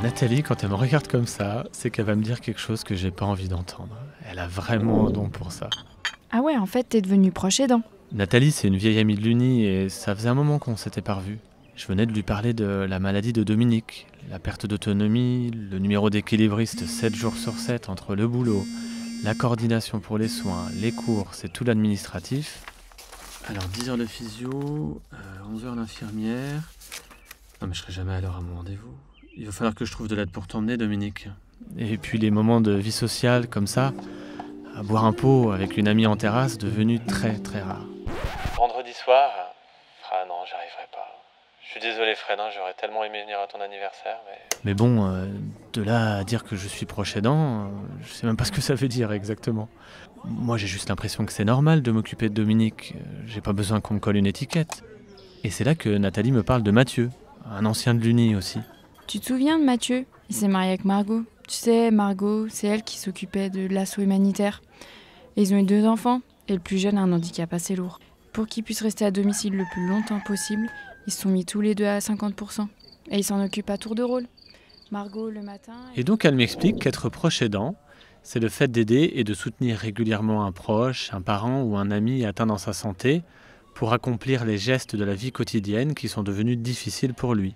Nathalie, quand elle me regarde comme ça, c'est qu'elle va me dire quelque chose que j'ai pas envie d'entendre. Elle a vraiment un don pour ça. Ah ouais, en fait, t'es devenu proche aidant. Nathalie, c'est une vieille amie de l'Uni et ça faisait un moment qu'on s'était pas revus. Je venais de lui parler de la maladie de Dominique, la perte d'autonomie, le numéro d'équilibriste 7 jours sur 7 entre le boulot, la coordination pour les soins, les courses et tout l'administratif. Alors 10 heures de physio, 11 heures d'infirmière. Non mais je serai jamais à l'heure à mon rendez-vous. Il va falloir que je trouve de l'aide pour t'emmener, Dominique. Et puis les moments de vie sociale comme ça, à boire un pot avec une amie en terrasse, devenu très très rare. Vendredi soir, non, j'y arriverai pas. Je suis désolé Fred, j'aurais tellement aimé venir à ton anniversaire, mais bon, de là à dire que je suis proche aidant, je sais même pas ce que ça veut dire exactement. Moi j'ai juste l'impression que c'est normal de m'occuper de Dominique, j'ai pas besoin qu'on me colle une étiquette. Et c'est là que Nathalie me parle de Mathieu, un ancien de l'Uni aussi. Tu te souviens de Mathieu? Il s'est marié avec Margot. Tu sais, Margot, c'est elle qui s'occupait de l'assaut humanitaire. Et ils ont eu 2 enfants, et le plus jeune a un handicap assez lourd. Pour qu'ils puissent rester à domicile le plus longtemps possible, ils se sont mis tous les deux à 50%. Et ils s'en occupent à tour de rôle. Margot le matin... Et donc elle m'explique qu'être proche aidant, c'est le fait d'aider et de soutenir régulièrement un proche, un parent ou un ami atteint dans sa santé pour accomplir les gestes de la vie quotidienne qui sont devenus difficiles pour lui.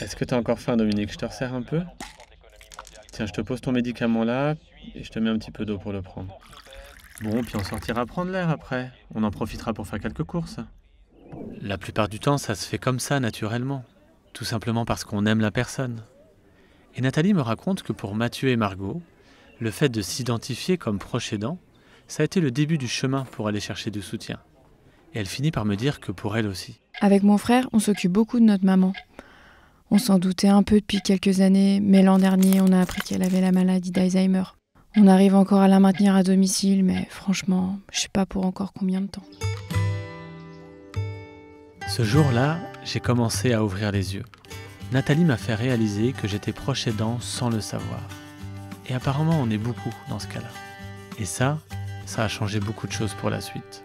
Est-ce que tu as encore faim, Dominique? Je te resserre un peu? Tiens, je te pose ton médicament là et je te mets un petit peu d'eau pour le prendre. Bon, puis on sortira prendre l'air après. On en profitera pour faire quelques courses. La plupart du temps, ça se fait comme ça, naturellement. Tout simplement parce qu'on aime la personne. Et Nathalie me raconte que pour Mathieu et Margot, le fait de s'identifier comme proche aidant, ça a été le début du chemin pour aller chercher du soutien. Et elle finit par me dire que pour elle aussi. Avec mon frère, on s'occupe beaucoup de notre maman. On s'en doutait un peu depuis quelques années, mais l'an dernier, on a appris qu'elle avait la maladie d'Alzheimer. On arrive encore à la maintenir à domicile, mais franchement, je sais pas pour encore combien de temps. Ce jour-là, j'ai commencé à ouvrir les yeux. Nathalie m'a fait réaliser que j'étais proche aidant sans le savoir. Et apparemment, on est beaucoup dans ce cas-là. Et ça a changé beaucoup de choses pour la suite.